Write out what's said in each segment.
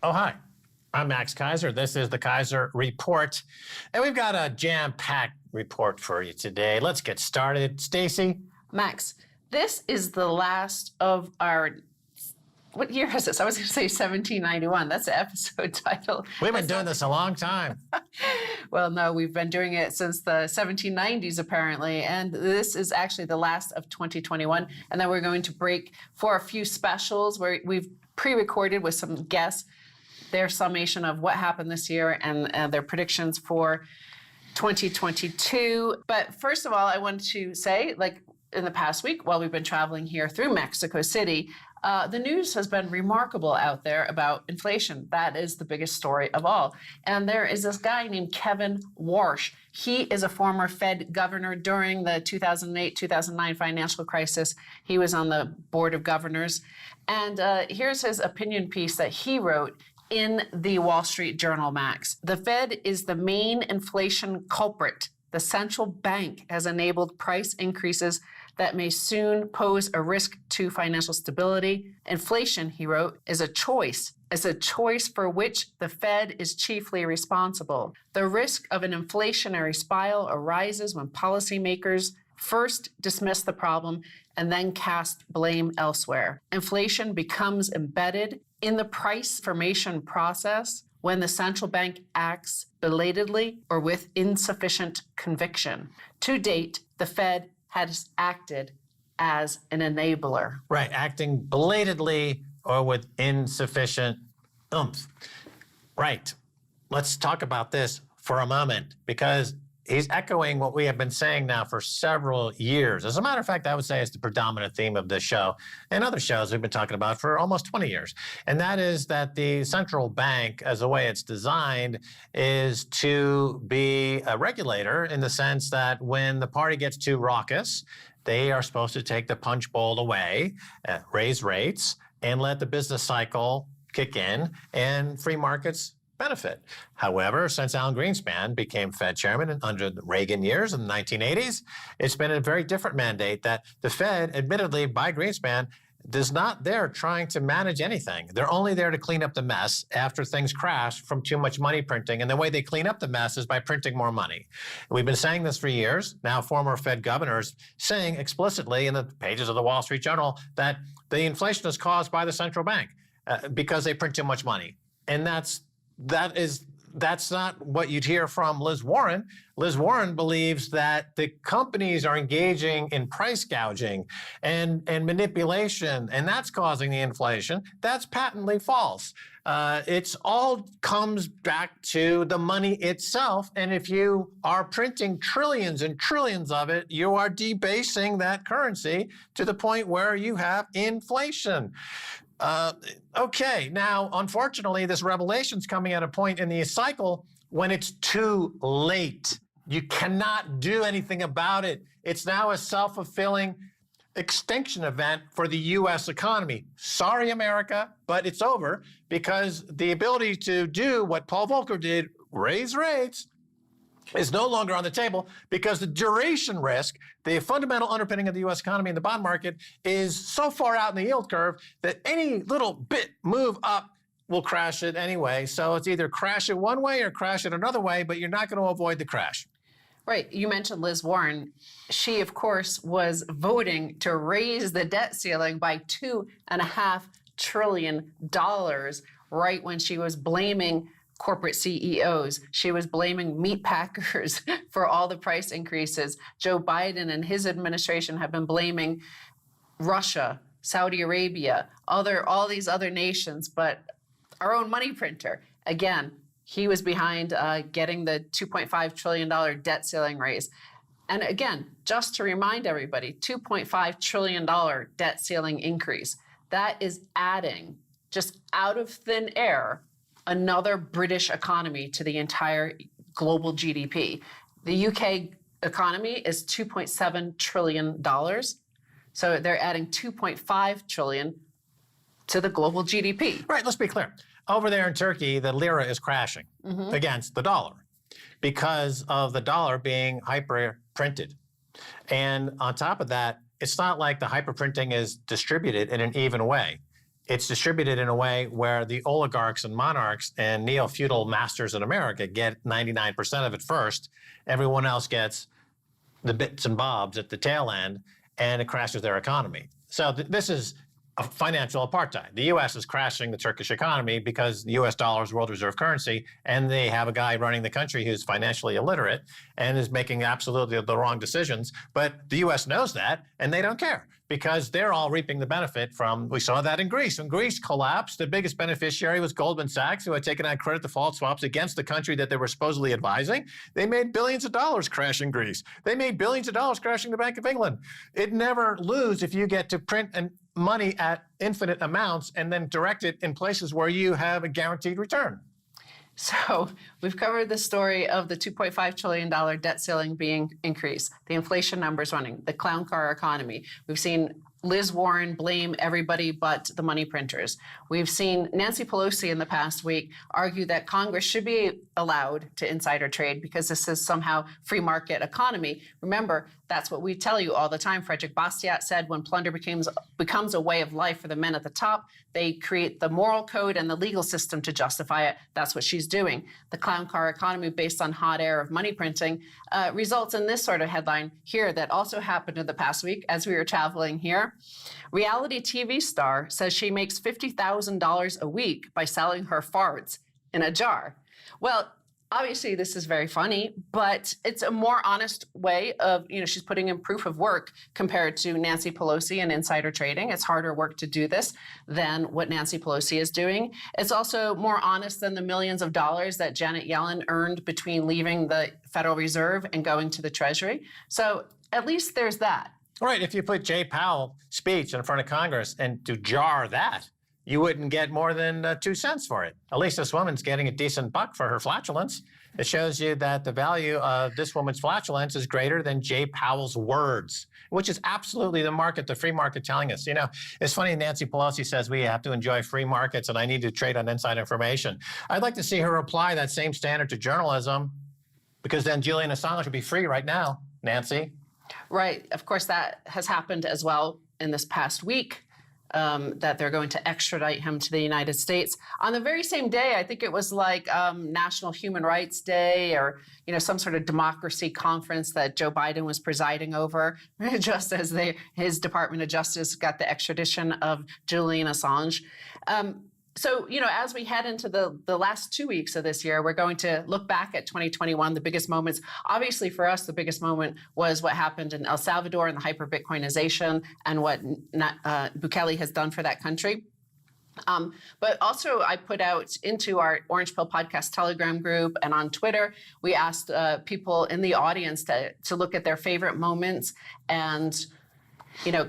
Oh, hi. I'm Max Keiser. This is the Keiser Report. And we've got a jam-packed report for you today. Let's get started. Stacy? Max, this is the last of our... What year is this? I was going to say 1791. That's the episode title. We've been doing this a long time. Well, no, we've been doing it since the 1790s, apparently. And this is actually the last of 2021. And then we're going to break for a few specials where we've pre-recorded with some guests their summation of what happened this year and their predictions for 2022. But first of all, I wanted to say, like in the past week, while we've been traveling here through Mexico City, the news has been remarkable out there about inflation. That is the biggest story of all. And there is this guy named Kevin Warsh. He is a former Fed governor during the 2008-2009 financial crisis. He was on the board of governors. And here's his opinion piece that he wrote in the Wall Street Journal, Max. The Fed is the main inflation culprit. The central bank has enabled price increases that may soon pose a risk to financial stability. Inflation, he wrote, is a choice. It's a choice for which the Fed is chiefly responsible. The risk of an inflationary spiral arises when policymakers first dismiss the problem and then cast blame elsewhere. Inflation becomes embedded in the price formation process when the central bank acts belatedly or with insufficient conviction. To date, the Fed has acted as an enabler. Right, acting belatedly or with insufficient oomph. Right. Let's talk about this for a moment because he's echoing what we have been saying now for several years. As a matter of fact, I would say it's the predominant theme of this show and other shows we've been talking about for almost 20 years. And that is that the central bank, as the way it's designed, is to be a regulator in the sense that when the party gets too raucous, they are supposed to take the punch bowl away, raise rates, and let the business cycle kick in and free markets benefit. However, since Alan Greenspan became Fed chairman under the Reagan years in the 1980s, it's been a very different mandate that the Fed, admittedly by Greenspan, is not there trying to manage anything. They're only there to clean up the mess after things crash from too much money printing. And the way they clean up the mess is by printing more money. We've been saying this for years. Now, former Fed governors saying explicitly in the pages of the Wall Street Journal that the inflation is caused by the central bank because they print too much money. And that's not what you'd hear from Liz Warren. Liz Warren believes that the companies are engaging in price gouging and manipulation, and that's causing the inflation. That's patently false. It's all comes back to the money itself, and if you are printing trillions and trillions of it, you are debasing that currency to the point where you have inflation. Okay, now, unfortunately, this revelation's coming at a point in the cycle when it's too late. You cannot do anything about it. It's now a self-fulfilling extinction event for the U.S. economy. Sorry, America, but it's over because the ability to do what Paul Volcker did, raise rates, is no longer on the table because the duration risk, the fundamental underpinning of the U.S. economy and the bond market, is so far out in the yield curve that any little bit move up will crash it anyway. So it's either crash it one way or crash it another way, but you're not going to avoid the crash. Right. You mentioned Liz Warren. She, of course, was voting to raise the debt ceiling by $2.5 trillion right when she was blaming corporate CEOs. She was blaming meat packers for all the price increases. Joe Biden and his administration have been blaming Russia, Saudi Arabia, all these other nations, but our own money printer, again, he was behind getting the $2.5 trillion debt ceiling raise. And again, just to remind everybody, $2.5 trillion debt ceiling increase, that is adding, just out of thin air, another British economy to the entire global GDP. The UK economy is $2.7 trillion. So they're adding $2.5 trillion to the global GDP. Right, let's be clear. Over there in Turkey, the lira is crashing against the dollar because of the dollar being hyper-printed. And on top of that, it's not like the hyperprinting is distributed in an even way. it's distributed in a way where the oligarchs and monarchs and neo-feudal masters in America get 99% of it first. Everyone else gets the bits and bobs at the tail end, and it crashes their economy. So this is a financial apartheid. The U.S. is crashing the Turkish economy because the U.S. dollar is world reserve currency, and they have a guy running the country who's financially illiterate and is making absolutely the wrong decisions. But the U.S. knows that, and they don't care because they're all reaping the benefit from, we saw that in Greece. When Greece collapsed, the biggest beneficiary was Goldman Sachs, who had taken on credit default swaps against the country that they were supposedly advising. They made billions of dollars crashing Greece. They made billions of dollars crashing the Bank of England. It never lose if you get to print money at infinite amounts and then direct it in places where you have a guaranteed return. So we've covered the story of the $2.5 trillion debt ceiling being increased, the inflation numbers running, the clown car economy. We've seen Liz Warren blame everybody but the money printers. We've seen Nancy Pelosi in the past week argue that Congress should be allowed to insider trade because this is somehow free market economy. Remember, that's what we tell you all the time. Frederick Bastiat said when plunder becomes a way of life for the men at the top, they create the moral code and the legal system to justify it. That's what she's doing. The clown car economy based on hot air of money printing results in this sort of headline here that also happened in the past week as we were traveling here. Reality TV star says she makes $50,000 a week by selling her farts in a jar. Well, obviously this is very funny, but it's a more honest way of, she's putting in proof of work compared to Nancy Pelosi and insider trading. It's harder work to do this than what Nancy Pelosi is doing. It's also more honest than the millions of dollars that Janet Yellen earned between leaving the Federal Reserve and going to the Treasury. So at least there's that. Right. If you put Jay Powell's speech in front of Congress and to jar that, you wouldn't get more than 2 cents for it. At least this woman's getting a decent buck for her flatulence. It shows you that the value of this woman's flatulence is greater than Jay Powell's words, which is absolutely the market, the free market telling us. It's funny, Nancy Pelosi says we have to enjoy free markets and I need to trade on inside information. I'd like to see her apply that same standard to journalism because then Julian Assange would be free right now, Nancy. Right. Of course, that has happened as well in this past week. That they're going to extradite him to the United States on the very same day. I think it was like National Human Rights Day or some sort of democracy conference that Joe Biden was presiding over, just as his Department of Justice got the extradition of Julian Assange. So, as we head into the last 2 weeks of this year, we're going to look back at 2021, the biggest moments. Obviously, for us, the biggest moment was what happened in El Salvador and the hyper-Bitcoinization and what Bukele has done for that country. But also, I put out into our Orange Pill Podcast Telegram group and on Twitter, we asked people in the audience to look at their favorite moments and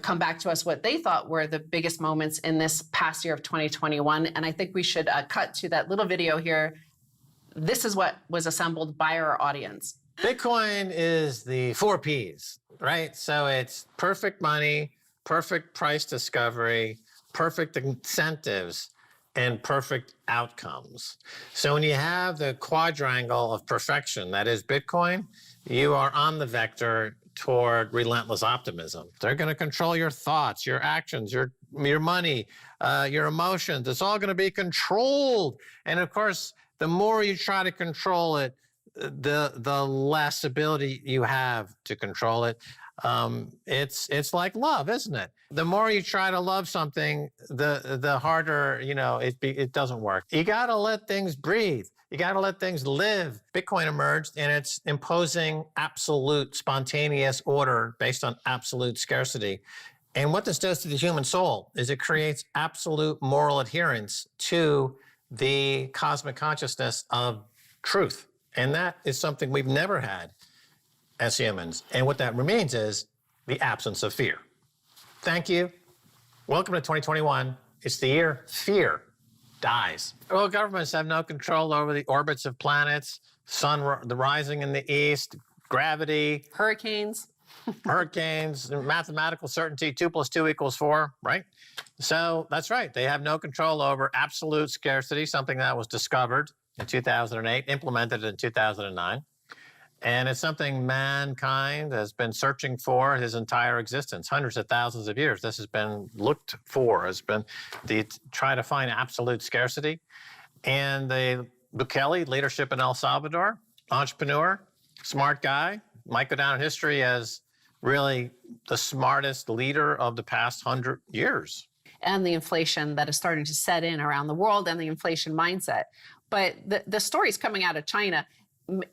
come back to us what they thought were the biggest moments in this past year of 2021. And I think we should cut to that little video here. This is what was assembled by our audience. Bitcoin is the 4 Ps, right? So it's perfect money, perfect price discovery, perfect incentives, and perfect outcomes. So when you have the quadrangle of perfection, that is Bitcoin, you are on the vector toward relentless optimism. They're going to control your thoughts, your actions, your money, your emotions. It's all going to be controlled. And of course, the more you try to control it, the less ability you have to control it. It's like love, isn't it? The more you try to love something, the harder, it doesn't work. You got to let things breathe. You got to let things live. Bitcoin emerged and it's imposing absolute spontaneous order based on absolute scarcity. And what this does to the human soul is it creates absolute moral adherence to the cosmic consciousness of truth. And that is something we've never had as humans. And what that means is the absence of fear. Thank you. Welcome to 2021. It's the year fear dies. Well, governments have no control over the orbits of planets, the rising in the east, gravity, hurricanes, mathematical certainty, 2 + 2 = 4, right? So that's right. They have no control over absolute scarcity, something that was discovered in 2008, implemented in 2009. And it's something mankind has been searching for his entire existence, hundreds of thousands of years. This has been looked for, has been to try to find absolute scarcity. And Bukele, leadership in El Salvador, entrepreneur, smart guy, might go down in history as really the smartest leader of the past 100 years. And the inflation that is starting to set in around the world and the inflation mindset. But the stories coming out of China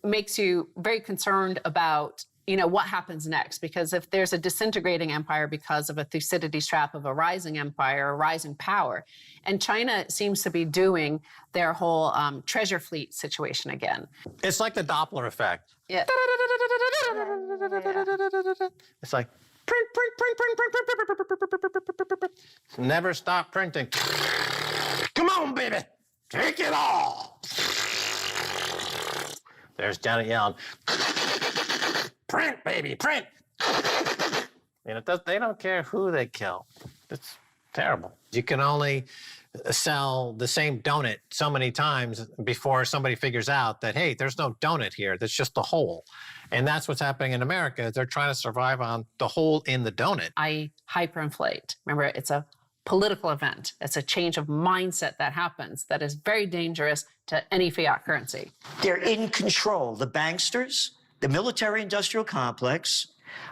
makes you very concerned about, what happens next. Because if there's a disintegrating empire because of a Thucydides trap of a rising empire, a rising power, and China seems to be doing their whole treasure fleet situation again. It's like the Doppler effect. Yeah. It's like print, print, print, print, print, print, print, print, print. Never stop printing. Come on, baby. Take it all. There's Janet yelling, print, baby, print. And they don't care who they kill. It's terrible. You can only sell the same donut so many times before somebody figures out that, hey, there's no donut here. That's just the hole. And that's what's happening in America. They're trying to survive on the hole in the donut. I hyperinflate. Remember, it's a political event. It's a change of mindset that happens that is very dangerous to any fiat currency. They're in control. The banksters, the military-industrial complex,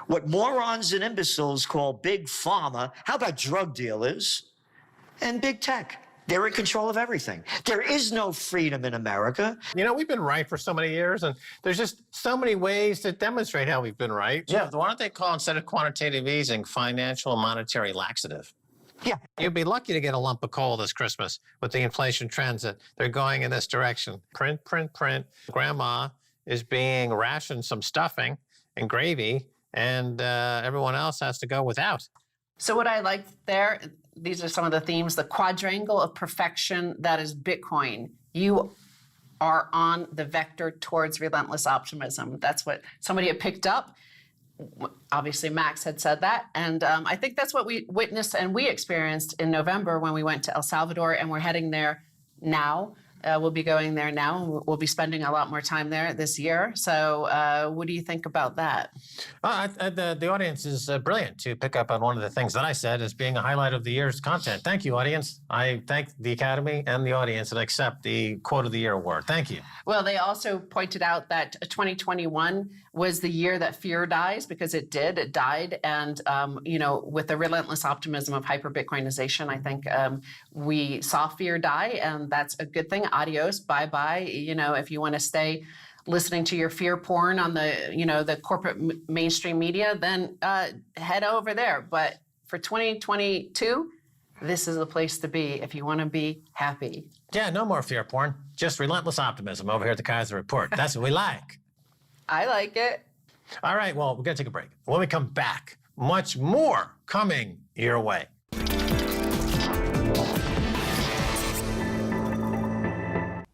what morons and imbeciles call big pharma, how about drug dealers, and big tech. They're in control of everything. There is no freedom in America. We've been right for so many years, and there's just so many ways to demonstrate how we've been right. Yeah. Why don't they call, instead of quantitative easing, financial and monetary laxative? Yeah. You'd be lucky to get a lump of coal this Christmas with the inflation trends that they're going in this direction. Print, print, print. Grandma is being rationed some stuffing and gravy, and everyone else has to go without. So what I like there, these are some of the themes, the quadrangle of perfection that is Bitcoin. You are on the vector towards relentless optimism. That's what somebody had picked up. Obviously, Max had said that. And I think that's what we witnessed and we experienced in November when we went to El Salvador, and we're heading there now. We'll be going there now, and we'll be spending a lot more time there this year. So what do you think about that? The audience is brilliant to pick up on one of the things that I said as being a highlight of the year's content. Thank you, audience. I thank the Academy and the audience and accept the Quote of the Year award. Thank you. Well, they also pointed out that 2021 was the year that fear dies, because it did. It died. And, with the relentless optimism of hyper-Bitcoinization, I think we saw fear die, and that's a good thing. Adios, bye-bye. If you want to stay listening to your fear porn on the corporate mainstream media, then head over there. But for 2022, this is the place to be if you want to be happy. Yeah, no more fear porn. Just relentless optimism over here at the Keiser Report. That's what we like. I like it. All right, well, we're going to take a break. When we come back, much more coming your way.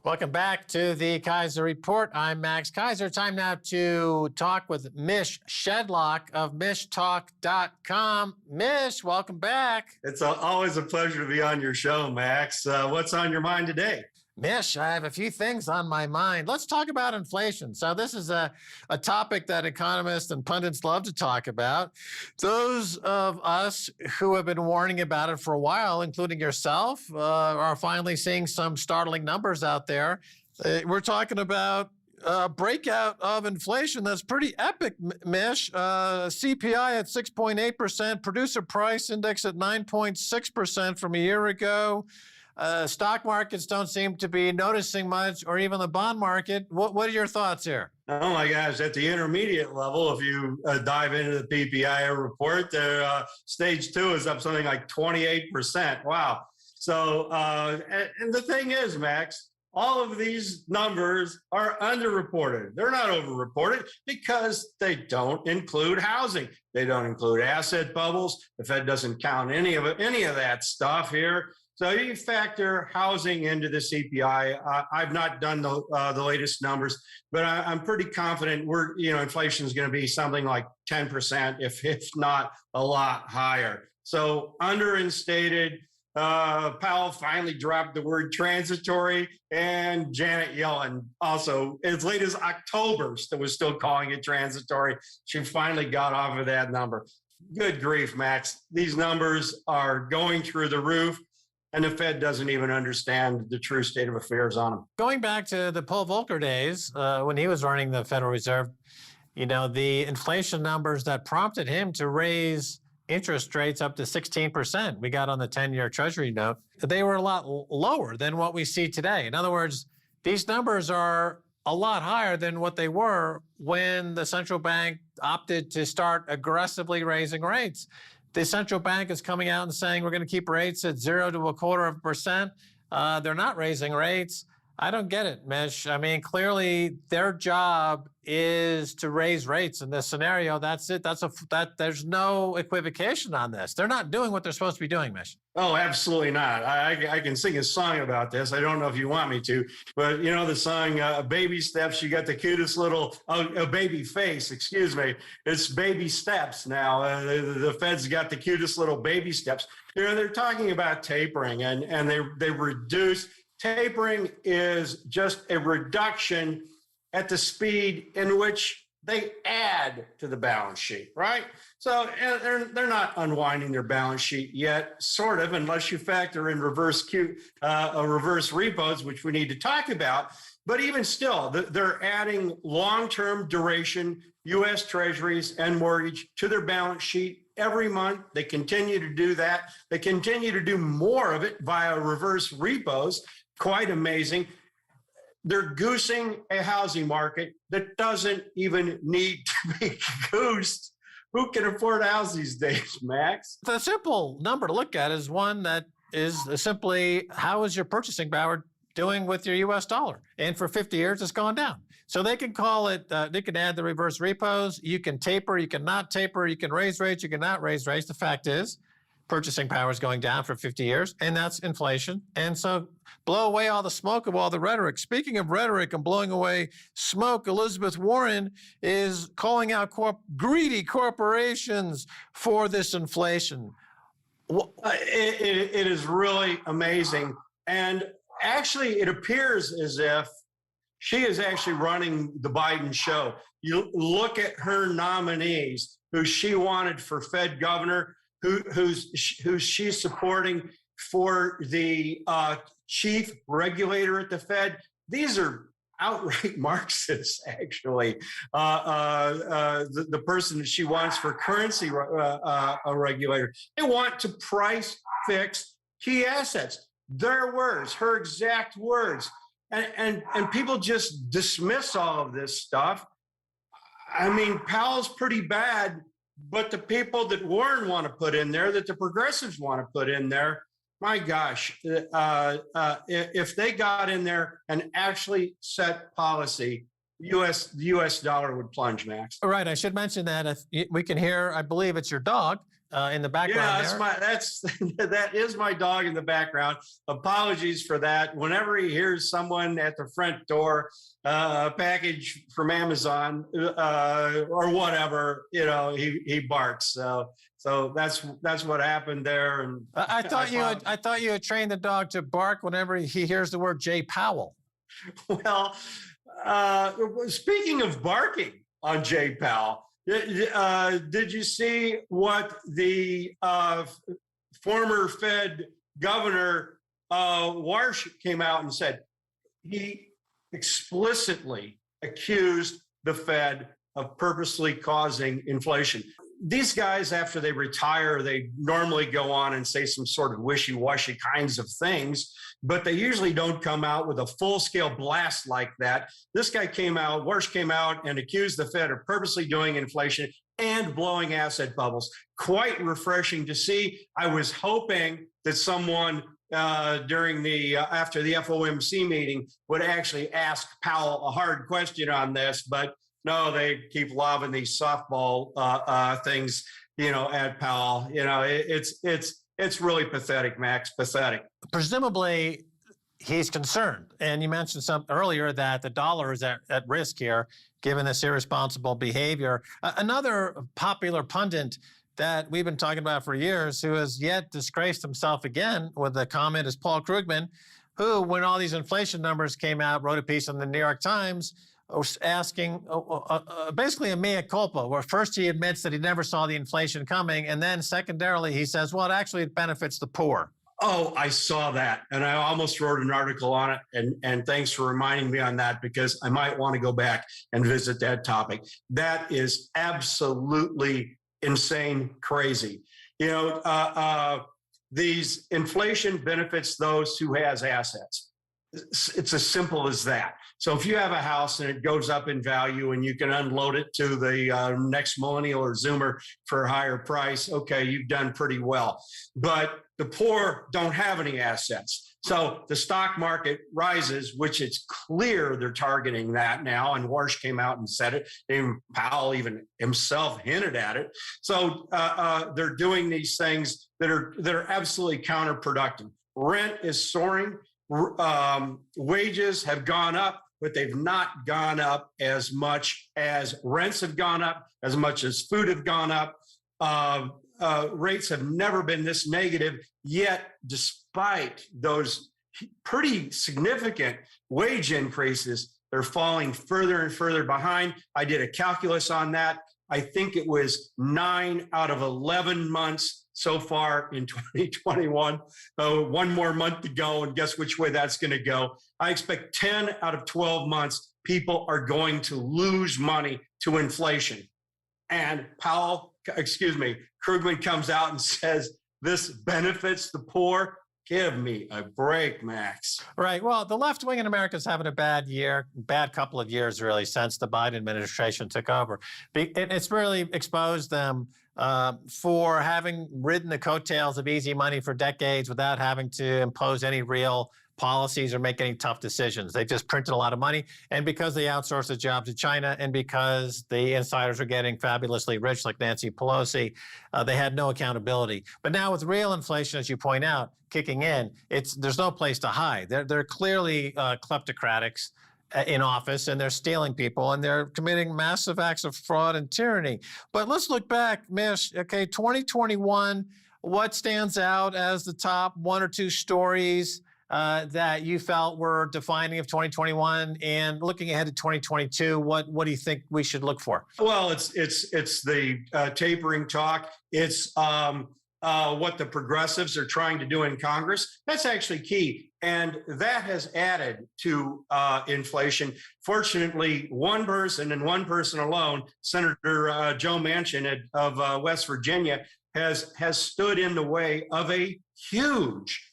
Welcome back to the Keiser Report. I'm Max Keiser. Time now to talk with Mish Shedlock of mishtalk.com. Mish, welcome back. It's always a pleasure to be on your show, Max. What's on your mind today? Mish, I have a few things on my mind. Let's talk about inflation. So this is a topic that economists and pundits love to talk about. Those of us who have been warning about it for a while, including yourself, are finally seeing some startling numbers out there. We're talking about a breakout of inflation that's pretty epic, Mish. CPI at 6.8%, producer price index at 9.6% from a year ago. Stock markets don't seem to be noticing much, or even the bond market. What are your thoughts here? Oh my gosh, at the intermediate level, if you dive into the PPI report, stage 2 is up something like 28%. Wow. So, and the thing is, Max, all of these numbers are underreported. They're not overreported because they don't include housing. They don't include asset bubbles. The Fed doesn't count any of that stuff here. So you factor housing into the CPI. I've not done the latest numbers, but I'm pretty confident inflation is going to be something like 10%, if not a lot higher. So underinstated. Powell finally dropped the word transitory, and Janet Yellen also, as late as October, was still calling it transitory. She finally got off of that number. Good grief, Max. These numbers are going through the roof, and the Fed doesn't even understand the true state of affairs on them. Going back to the Paul Volcker days, when he was running the Federal Reserve, the inflation numbers that prompted him to raise interest rates up to 16%, we got on the 10-year Treasury note, they were a lot lower than what we see today. In other words, these numbers are a lot higher than what they were when the central bank opted to start aggressively raising rates. The central bank is coming out and saying we're going to keep rates at 0 to 0.25%. They're not raising rates. I don't get it, Mish. I mean, clearly their job is to raise rates in this scenario. That's it. There's no equivocation on this. They're not doing what they're supposed to be doing, Mish. Oh, absolutely not. I can sing a song about this. I don't know if you want me to, but the song Baby Steps, you got the cutest little baby face, excuse me. It's baby steps now. The Fed's got the cutest little baby steps. They're talking about tapering and they reduce. Tapering is just a reduction at the speed in which they add to the balance sheet, right? So they're not unwinding their balance sheet yet, sort of, unless you factor in reverse repos, which we need to talk about. But even still, they're adding long-term duration U.S. Treasuries and mortgage to their balance sheet every month. They continue to do that. They continue to do more of it via reverse repos. Quite amazing. They're goosing a housing market that doesn't even need to be goosed. Who can afford a house these days, Max? The simple number to look at is one that is simply, how is your purchasing power doing with your U.S. dollar? And for 50 years, it's gone down. So they can call it, they can add the reverse repos. You can taper, you can not taper, you can raise rates, you can not raise rates. The fact is, purchasing power is going down for 50 years, and that's inflation. And so blow away all the smoke of all the rhetoric. Speaking of rhetoric and blowing away smoke, Elizabeth Warren is calling out greedy corporations for this inflation. It is really amazing. And actually, it appears as if she is actually running the Biden show. You look at her nominees who she wanted for Fed governor, who she's supporting for the chief regulator at the Fed. These are outright Marxists, actually. The person that she wants for currency regulator, they want to price fix key assets. Their words, her exact words. And people just dismiss all of this stuff. I mean, Powell's pretty bad, but the people that Warren want to put in there, that the progressives want to put in there, my gosh, if they got in there and actually set policy, the U.S. dollar would plunge, Max. All right, I should mention that if we can hear, I believe it's your dog in the background. Yeah, that is my dog in the background. Apologies for that. Whenever he hears someone at the front door, a package from Amazon or whatever, he barks. So that's what happened there. And I thought you had trained the dog to bark whenever he hears the word Jay Powell. Well, speaking of barking on Jay Powell, did you see what the former Fed governor Warsh came out and said? He explicitly accused the Fed of purposely causing inflation. These guys, after they retire, they normally go on and say some sort of wishy-washy kinds of things, but they usually don't come out with a full-scale blast like that. This guy Warsh came out and accused the Fed of purposely doing inflation and blowing asset bubbles. Quite refreshing to see. I was hoping that someone during after the FOMC meeting would actually ask Powell a hard question on this, but no, they keep lobbing these softball things, at Powell. It's really pathetic, Max. Pathetic. Presumably, he's concerned, and you mentioned something earlier that the dollar is at risk here, given this irresponsible behavior. Another popular pundit that we've been talking about for years, who has yet disgraced himself again with the comment, is Paul Krugman, who, when all these inflation numbers came out, wrote a piece in the New York Times asking basically a mea culpa, where first he admits that he never saw the inflation coming, and then secondarily he says, well, it benefits the poor. Oh, I saw that. And I almost wrote an article on it. And thanks for reminding me on that, because I might want to go back and visit that topic. That is absolutely insane, crazy. You know, these inflation benefits those who has assets. It's as simple as that. So if you have a house and it goes up in value and you can unload it to the next millennial or Zoomer for a higher price, okay, you've done pretty well. But the poor don't have any assets. So the stock market rises, which it's clear they're targeting that now. And Warsh came out and said it. And Powell even himself hinted at it. So they're doing these things that are absolutely counterproductive. Rent is soaring. Wages have gone up, but they've not gone up as much as rents have gone up, as much as food have gone up. Rates have never been this negative, yet despite those pretty significant wage increases, they're falling further and further behind. I did a calculus on that. I think it was 9 out of 11 months so far in 2021. One more month to go, and guess which way that's going to go. I expect 10 out of 12 months, people are going to lose money to inflation. And Krugman comes out and says, this benefits the poor. Give me a break, Max. Right. Well, the left wing in America is having a bad couple of years, really, since the Biden administration took over. It's really exposed them for having ridden the coattails of easy money for decades without having to impose any real policies or make any tough decisions. They just printed a lot of money. And because they outsourced the job to China, and because the insiders are getting fabulously rich like Nancy Pelosi, they had no accountability. But now with real inflation, as you point out, kicking in, there's no place to hide. They're clearly kleptocrats in office, and they're stealing people, and they're committing massive acts of fraud and tyranny. But let's look back, Mish. Okay, 2021, what stands out as the top 1 or 2 stories that you felt were defining of 2021, and looking ahead to 2022, what do you think we should look for? Well, it's the tapering talk. It's what the progressives are trying to do in Congress. That's actually key, and that has added to inflation. Fortunately, one person and one person alone, Senator Joe Manchin of West Virginia, has stood in the way of a huge,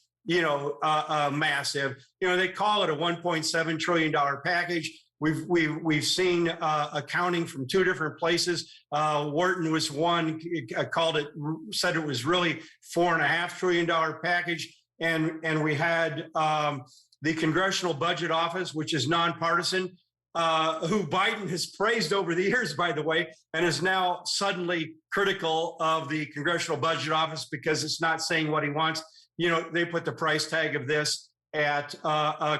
massive, they call it a $1.7 trillion package. We've seen accounting from 2 different places. Wharton was one, said it was really $4.5 trillion package. And we had the Congressional Budget Office, which is nonpartisan, who Biden has praised over the years, by the way, and is now suddenly critical of the Congressional Budget Office because it's not saying what he wants. They put the price tag of this at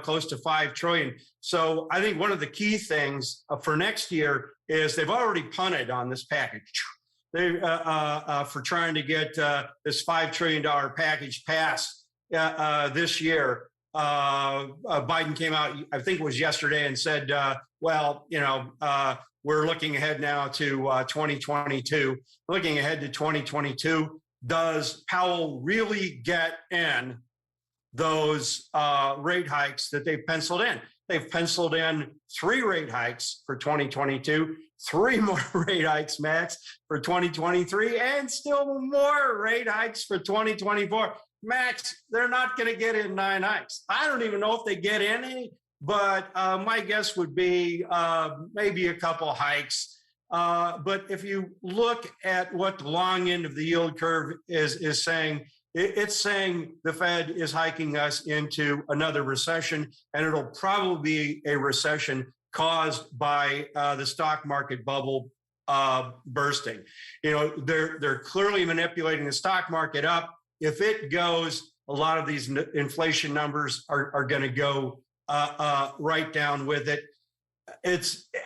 close to $5 trillion. So I think one of the key things for next year is they've already punted on this package. They for trying to get this $5 trillion package passed this year. Biden came out, I think it was yesterday, and said, we're looking ahead now to 2022. Looking ahead to 2022, does Powell really get in those rate hikes that they've penciled in? They've penciled in 3 rate hikes for 2022, 3 more rate hikes, Max, for 2023, and still more rate hikes for 2024. Max, they're not going to get in 9 hikes. I don't even know if they get any, but my guess would be maybe a couple hikes. But if you look at what the long end of the yield curve is saying, it's saying the Fed is hiking us into another recession, and it'll probably be a recession caused by the stock market bubble bursting. They're clearly manipulating the stock market up. If it goes, a lot of these inflation numbers are going to go right down with it.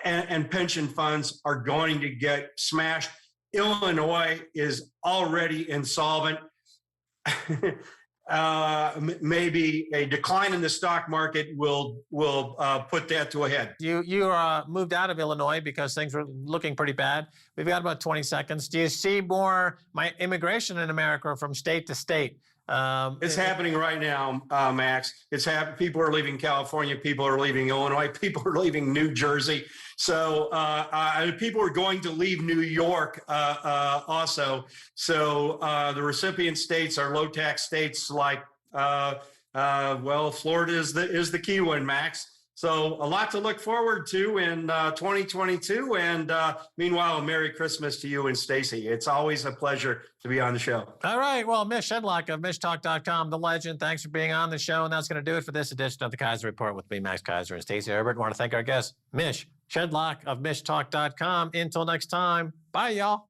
And pension funds are going to get smashed. Illinois is already insolvent. Maybe a decline in the stock market will put that to a head. You moved out of Illinois because things were looking pretty bad. We've got about 20 seconds. Do you see more immigration in America from state to state? It's happening right now, Max. It's happening. People are leaving California. People are leaving Illinois. People are leaving New Jersey. So people are going to leave New York also. So the recipient states are low tax states like, Florida is the key one, Max. So a lot to look forward to in 2022. And meanwhile, a Merry Christmas to you and Stacy. It's always a pleasure to be on the show. All right. Well, Mish Shedlock of MishTalk.com, the legend. Thanks for being on the show. And that's going to do it for this edition of the Keiser Report with me, Max Keiser, and Stacy Herbert. I want to thank our guest, Mish Shedlock of MishTalk.com. Until next time, bye, y'all.